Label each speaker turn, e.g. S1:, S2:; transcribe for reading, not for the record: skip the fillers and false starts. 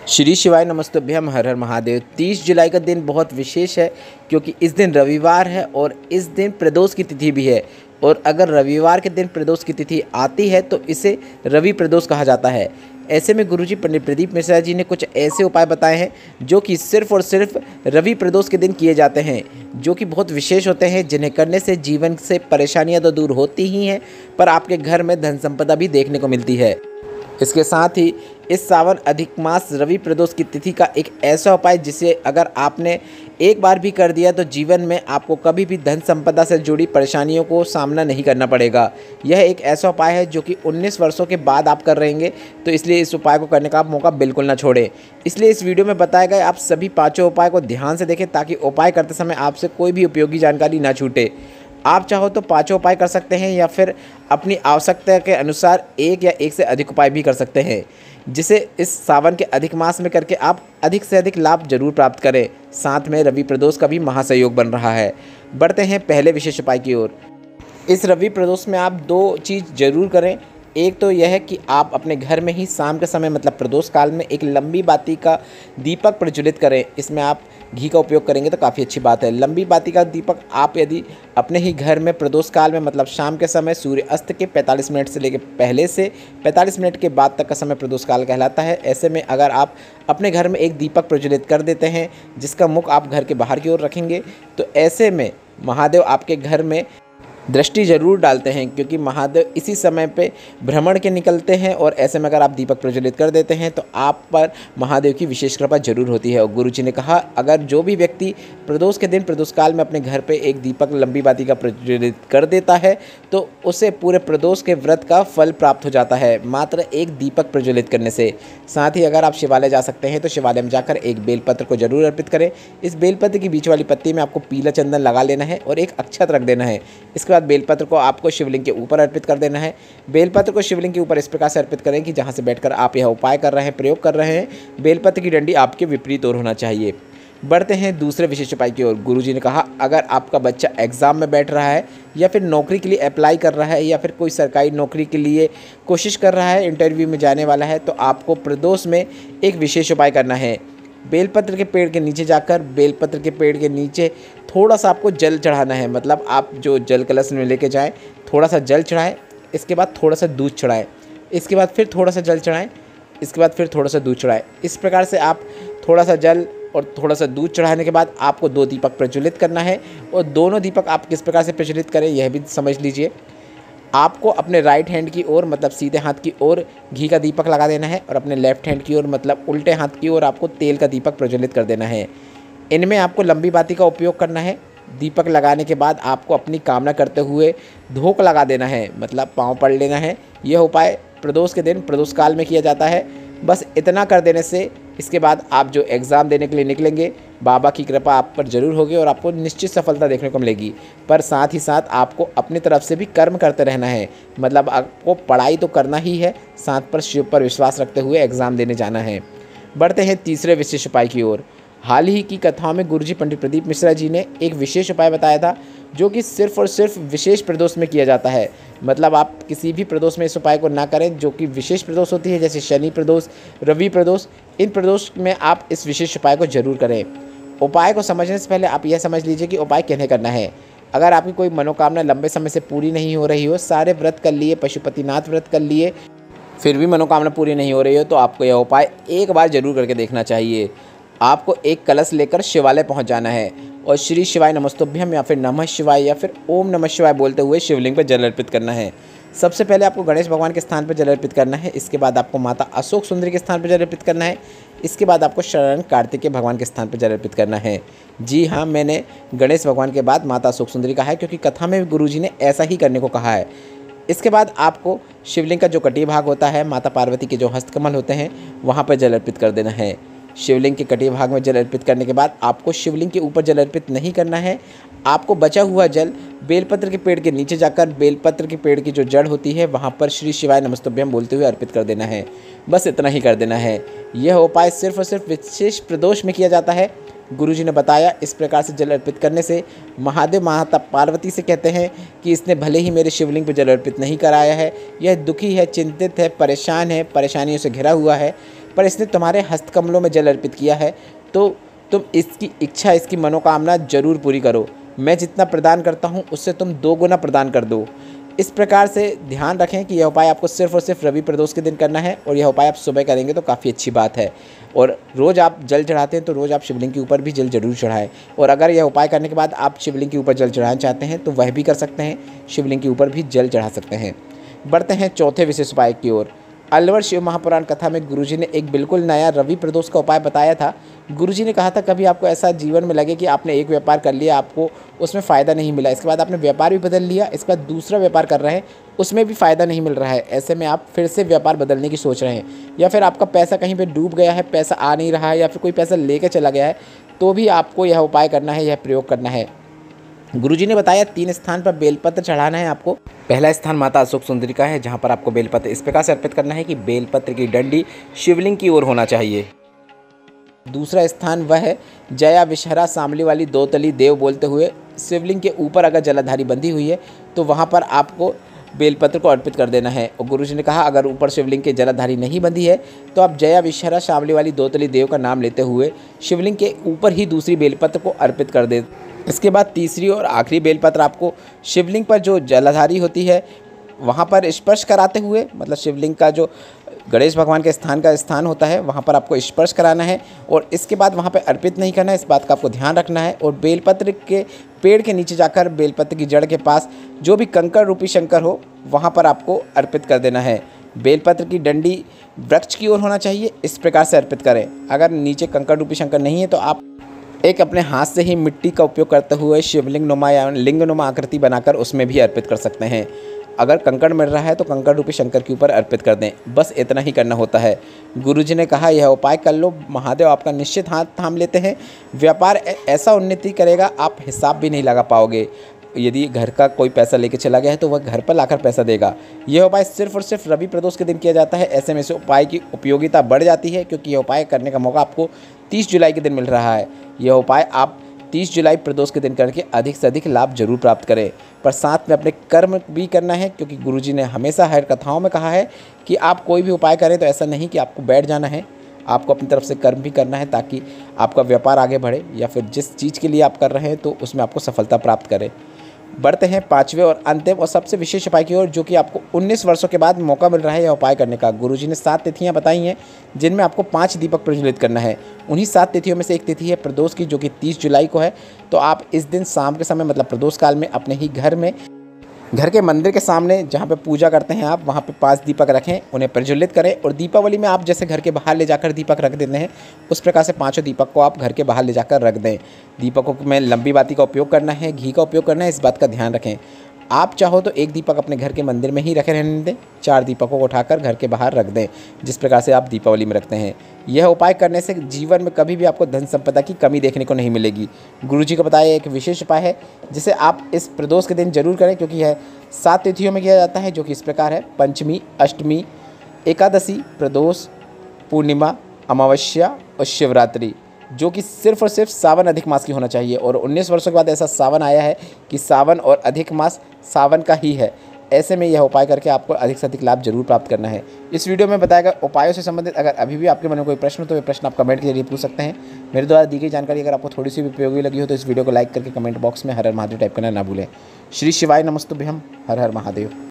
S1: श्री शिवाय नमस्तुभ्यम हर हर महादेव। 30 जुलाई का दिन बहुत विशेष है क्योंकि इस दिन रविवार है और इस दिन प्रदोष की तिथि भी है। और अगर रविवार के दिन प्रदोष की तिथि आती है तो इसे रवि प्रदोष कहा जाता है। ऐसे में गुरुजी पंडित प्रदीप मिश्रा जी ने कुछ ऐसे उपाय बताए हैं जो कि सिर्फ और सिर्फ रवि प्रदोष के दिन किए जाते हैं, जो कि बहुत विशेष होते हैं, जिन्हें करने से जीवन से परेशानियां तो दूर होती ही हैं पर आपके घर में धन संपदा भी देखने को मिलती है। इसके साथ ही इस सावन अधिक मास रवि प्रदोष की तिथि का एक ऐसा उपाय जिसे अगर आपने एक बार भी कर दिया तो जीवन में आपको कभी भी धन संपदा से जुड़ी परेशानियों को सामना नहीं करना पड़ेगा। यह एक ऐसा उपाय है जो कि 19 वर्षों के बाद आप कर रहेंगे, तो इसलिए इस उपाय को करने का आप मौका बिल्कुल ना छोड़ें। इसलिए इस वीडियो में बताए गए आप सभी पाँचों उपाय को ध्यान से देखें ताकि उपाय करते समय आपसे कोई भी उपयोगी जानकारी ना छूटे। आप चाहो तो पाँचों उपाय कर सकते हैं या फिर अपनी आवश्यकता के अनुसार एक या एक से अधिक उपाय भी कर सकते हैं, जिसे इस सावन के अधिक मास में करके आप अधिक से अधिक लाभ जरूर प्राप्त करें। साथ में रवि प्रदोष का भी महासहयोग बन रहा है। बढ़ते हैं पहले विशेष उपाय की ओर। इस रवि प्रदोष में आप दो चीज़ जरूर करें। एक तो यह है कि आप अपने घर में ही शाम के समय मतलब प्रदोष काल में एक लंबी बाती का दीपक प्रज्वलित करें। इसमें आप घी का उपयोग करेंगे तो काफ़ी अच्छी बात है। लंबी बाती का दीपक आप यदि अपने ही घर में प्रदोष काल में मतलब शाम के समय सूर्य अस्त के 45 मिनट से लेकर पहले से 45 मिनट के बाद तक का समय प्रदोष काल कहलाता है। ऐसे में अगर आप अपने घर में एक दीपक प्रज्वलित कर देते हैं जिसका मुख आप घर के बाहर की ओर रखेंगे, तो ऐसे में महादेव आपके घर में दृष्टि जरूर डालते हैं, क्योंकि महादेव इसी समय पे भ्रमण के निकलते हैं। और ऐसे में अगर आप दीपक प्रज्वलित कर देते हैं तो आप पर महादेव की विशेष कृपा जरूर होती है। और गुरुजी ने कहा अगर जो भी व्यक्ति प्रदोष के दिन प्रदोष काल में अपने घर पे एक दीपक लंबी बाती का प्रज्वलित कर देता है तो उसे पूरे प्रदोष के व्रत का फल प्राप्त हो जाता है मात्र एक दीपक प्रज्वलित करने से। साथ ही अगर आप शिवालय जा सकते हैं तो शिवालय में जाकर एक बेलपत्र को जरूर अर्पित करें। इस बेलपत्र की बीच वाली पत्ती में आपको पीला चंदन लगा लेना है और एक अक्षत रख देना है। इसके बाद बेलपत्र को आपको शिवलिंग के ऊपर अर्पित कर देना है। बेलपत्र को शिवलिंग के ऊपर इस प्रकार से अर्पित करें कि जहां से बैठकर आप यह उपाय कर रहे हैं, प्रयोग कर रहे हैं, बेलपत्र की डंडी आपके विपरीत ओर होना चाहिए। बढ़ते हैं दूसरे विशेष उपाय की ओर। गुरुजी ने कहा अगर आपका बच्चा एग्जाम में बैठ रहा है या फिर नौकरी के लिए अप्लाई कर रहा है या फिर कोई सरकारी नौकरी के लिए कोशिश कर रहा है, इंटरव्यू में जाने वाला है, तो आपको प्रदोष में एक विशेष उपाय करना है। बेलपत्र के पेड़ के नीचे जाकर बेलपत्र के पेड़ के नीचे थोड़ा सा आपको जल चढ़ाना है। मतलब आप जो जल कलश में लेके जाएं, थोड़ा सा जल चढ़ाएं, इसके बाद थोड़ा सा दूध चढ़ाएं, इसके बाद फिर थोड़ा सा जल चढ़ाएं, इसके बाद फिर थोड़ा सा दूध चढ़ाएं। इस प्रकार से आप थोड़ा सा जल और थोड़ा सा दूध चढ़ाने के बाद आपको 2 दीपक प्रज्वलित करना है। और दोनों दीपक आप किस प्रकार से प्रज्वलित करें यह भी समझ लीजिए। आपको अपने राइट हैंड की ओर मतलब सीधे हाथ की ओर घी का दीपक लगा देना है और अपने लेफ्ट हैंड की ओर मतलब उल्टे हाथ की ओर आपको तेल का दीपक प्रज्वलित कर देना है। इनमें आपको लंबी बाती का उपयोग करना है। दीपक लगाने के बाद आपको अपनी कामना करते हुए धोक लगा देना है, मतलब पाँव पड़ लेना है। यह उपाय प्रदोष के दिन प्रदोष काल में किया जाता है। बस इतना कर देने से इसके बाद आप जो एग्ज़ाम देने के लिए निकलेंगे, बाबा की कृपा आप पर जरूर होगी और आपको निश्चित सफलता देखने को मिलेगी। पर साथ ही साथ आपको अपनी तरफ से भी कर्म करते रहना है। मतलब आपको पढ़ाई तो करना ही है, साथ पर शिव पर विश्वास रखते हुए एग्ज़ाम देने जाना है। बढ़ते हैं तीसरे विशेष उपाय की ओर। हाल ही की कथाओं में गुरुजी पंडित प्रदीप मिश्रा जी ने एक विशेष उपाय बताया था जो कि सिर्फ और सिर्फ विशेष प्रदोष में किया जाता है। मतलब आप किसी भी प्रदोष में इस उपाय को ना करें जो कि विशेष प्रदोष होती है, जैसे शनि प्रदोष, रवि प्रदोष। इन प्रदोष में आप इस विशेष उपाय को जरूर करें। उपाय को समझने से पहले आप यह समझ लीजिए कि उपाय किन्हें करना है। अगर आपकी कोई मनोकामना लंबे समय से पूरी नहीं हो रही हो, सारे व्रत कर लिए, पशुपतिनाथ व्रत कर लिए, फिर भी मनोकामना पूरी नहीं हो रही हो, तो आपको यह उपाय एक बार जरूर करके देखना चाहिए। आपको एक कलश लेकर शिवालय पहुंच जाना है और श्री शिवाय नमस्तुभ्यम या फिर नमः शिवाय या फिर ओम नमः शिवाय बोलते हुए शिवलिंग पर जल अर्पित करना है। सबसे पहले आपको गणेश भगवान के स्थान पर जल अर्पित करना है। इसके बाद आपको माता अशोक सुंदरी के स्थान पर जल अर्पित करना है। इसके बाद आपको शरण कार्तिकेय भगवान के स्थान पर जल अर्पित करना है। जी हाँ, मैंने गणेश भगवान के बाद माता अशोक सुंदरी कहा है क्योंकि कथा में गुरुजी ने ऐसा ही करने को कहा है। इसके बाद आपको शिवलिंग का जो कटी भाग होता है, माता पार्वती के जो हस्तकमल होते हैं, वहाँ पर जल अर्पित कर देना है। शिवलिंग के कटी भाग में जल अर्पित करने के बाद आपको शिवलिंग के ऊपर जल अर्पित नहीं करना है। आपको बचा हुआ जल बेलपत्र के पेड़ के नीचे जाकर बेलपत्र के पेड़ की जो जड़ होती है वहाँ पर श्री शिवाय नमस्तुभ्यम बोलते हुए अर्पित कर देना है। बस इतना ही कर देना है। यह उपाय सिर्फ और सिर्फ विशेष प्रदोष में किया जाता है। गुरुजी ने बताया इस प्रकार से जल अर्पित करने से महादेव माता पार्वती से कहते हैं कि इसने भले ही मेरे शिवलिंग पर जल अर्पित नहीं कराया है, यह दुखी है, चिंतित है, परेशान है, परेशानियों से घिरा हुआ है, पर इसने तुम्हारे हस्तकमलों में जल अर्पित किया है, तो तुम इसकी इच्छा, इसकी मनोकामना जरूर पूरी करो। मैं जितना प्रदान करता हूँ उससे तुम 2 गुना प्रदान कर दो। इस प्रकार से ध्यान रखें कि यह उपाय आपको सिर्फ और सिर्फ रवि प्रदोष के दिन करना है, और यह उपाय आप सुबह करेंगे तो काफ़ी अच्छी बात है। और रोज़ आप जल चढ़ाते हैं तो रोज़ आप शिवलिंग के ऊपर भी जल जरूर चढ़ाएं। और अगर यह उपाय करने के बाद आप शिवलिंग के ऊपर जल चढ़ाना चाहते हैं तो वह भी कर सकते हैं, शिवलिंग के ऊपर भी जल चढ़ा सकते हैं। बढ़ते हैं चौथे विशेष उपाय की ओर। अलवर शिव महापुराण कथा में गुरुजी ने एक बिल्कुल नया रवि प्रदोष का उपाय बताया था। गुरुजी ने कहा था, कभी आपको ऐसा जीवन में लगे कि आपने एक व्यापार कर लिया, आपको उसमें फ़ायदा नहीं मिला, इसके बाद आपने व्यापार भी बदल लिया, इसके बाद दूसरा व्यापार कर रहे हैं, उसमें भी फ़ायदा नहीं मिल रहा है, ऐसे में आप फिर से व्यापार बदलने की सोच रहे हैं, या फिर आपका पैसा कहीं पर डूब गया है, पैसा आ नहीं रहा है, या फिर कोई पैसा लेकर चला गया है, तो भी आपको यह उपाय करना है, यह प्रयोग करना है। गुरुजी ने बताया 3 स्थान पर बेलपत्र चढ़ाना है आपको। पहला स्थान माता अशोक सुंदरी का है, जहां पर आपको बेलपत्र इस प्रकार से अर्पित करना है कि बेलपत्र की डंडी शिवलिंग की ओर होना चाहिए। दूसरा स्थान वह है जया विषहरा सामली वाली 2 तली देव बोलते हुए शिवलिंग के ऊपर अगर जलाधारी बंधी हुई है तो वहां पर आपको बेलपत्र को अर्पित कर देना है। और गुरुजी ने कहा, अगर ऊपर शिवलिंग के जलाधारी नहीं बंधी है तो आप जया विषहरा शामली वाली 2 तली देव का नाम लेते हुए शिवलिंग के ऊपर ही दूसरी बेलपत्र को अर्पित कर दे। इसके बाद तीसरी और आखिरी बेलपत्र आपको शिवलिंग पर जो जलाधारी होती है वहाँ पर स्पर्श कराते हुए, मतलब शिवलिंग का जो गणेश भगवान के स्थान होता है वहाँ पर आपको स्पर्श कराना है, और इसके बाद वहाँ पर अर्पित नहीं करना है, इस बात का आपको ध्यान रखना है। और बेलपत्र के पेड़ के नीचे जाकर बेलपत्र की जड़ के पास जो भी कंकड़ रूपी शंकर हो वहाँ पर आपको अर्पित कर देना है। बेलपत्र की डंडी वृक्ष की ओर होना चाहिए, इस प्रकार से अर्पित करें। अगर नीचे कंकड़ रूपी शंकर नहीं है तो आप एक अपने हाथ से ही मिट्टी का उपयोग करते हुए शिवलिंग नुमा या लिंग नुमा आकृति बनाकर उसमें भी अर्पित कर सकते हैं। अगर कंकड़ मिल रहा है तो कंकड़ रूपी शंकर के ऊपर अर्पित कर दें, बस इतना ही करना होता है। गुरुजी ने कहा, यह उपाय कर लो, महादेव आपका निश्चित हाथ थाम लेते हैं। व्यापार ऐसा उन्नति करेगा आप हिसाब भी नहीं लगा पाओगे। यदि घर का कोई पैसा लेके चला गया है तो वह घर पर लाकर पैसा देगा। यह उपाय सिर्फ और सिर्फ रवि प्रदोष के दिन किया जाता है। ऐसे में इस उपाय की उपयोगिता बढ़ जाती है, क्योंकि यह उपाय करने का मौका आपको 30 जुलाई के दिन मिल रहा है। यह उपाय आप 30 जुलाई प्रदोष के दिन करके अधिक से अधिक लाभ जरूर प्राप्त करें, पर साथ में अपने कर्म भी करना है, क्योंकि गुरुजी ने हमेशा हर कथाओं में कहा है कि आप कोई भी उपाय करें तो ऐसा नहीं कि आपको बैठ जाना है, आपको अपनी तरफ से कर्म भी करना है ताकि आपका व्यापार आगे बढ़े, या फिर जिस चीज़ के लिए आप कर रहे हैं तो उसमें आपको सफलता प्राप्त करें। बढ़ते हैं 5वें और अंतिम और सबसे विशेष उपाय की ओर, जो कि आपको 19 वर्षों के बाद मौका मिल रहा है यह उपाय करने का। गुरुजी ने 7 तिथियां बताई हैं जिनमें आपको 5 दीपक प्रज्वलित करना है। उन्हीं 7 तिथियों में से एक तिथि है प्रदोष की, जो कि 30 जुलाई को है। तो आप इस दिन शाम के समय, मतलब प्रदोष काल में, अपने ही घर के मंदिर के सामने जहाँ पे पूजा करते हैं आप, वहाँ पे 5 दीपक रखें, उन्हें प्रज्वलित करें। और दीपावली में आप जैसे घर के बाहर ले जाकर दीपक रख देते हैं, उस प्रकार से 5 दीपक को आप घर के बाहर ले जाकर रख दें। दीपकों में लंबी बाती का उपयोग करना है, घी का उपयोग करना है, इस बात का ध्यान रखें। आप चाहो तो 1 दीपक अपने घर के मंदिर में ही रखे रहने दें, 4 दीपकों को उठाकर घर के बाहर रख दें, जिस प्रकार से आप दीपावली में रखते हैं। यह उपाय करने से जीवन में कभी भी आपको धन संपदा की कमी देखने को नहीं मिलेगी। गुरुजी का बताया एक विशेष उपाय है जिसे आप इस प्रदोष के दिन जरूर करें, क्योंकि यह 7 तिथियों में किया जाता है, जो कि इस प्रकार है: पंचमी, अष्टमी, एकादशी, प्रदोष, पूर्णिमा, अमावस्या और शिवरात्रि, जो कि सिर्फ और सिर्फ सावन अधिक मास की होना चाहिए। और 19 वर्षों के बाद ऐसा सावन आया है कि सावन और अधिक मास सावन का ही है। ऐसे में यह उपाय करके आपको अधिक से अधिक लाभ जरूर प्राप्त करना है। इस वीडियो में बताया गया उपायों से संबंधित अगर अभी भी आपके मन में कोई प्रश्न हो तो वे प्रश्न आप कमेंट के जरिए पूछ सकते हैं। मेरे द्वारा दी गई जानकारी अगर आपको थोड़ी सी भी उपयोगी लगी हो तो इस वीडियो को लाइक करके कमेंट बॉक्स में हर हर महादेव टाइप करना ना भूलें। श्री शिवाय नमस्तुभ्यम। हर हर महादेव।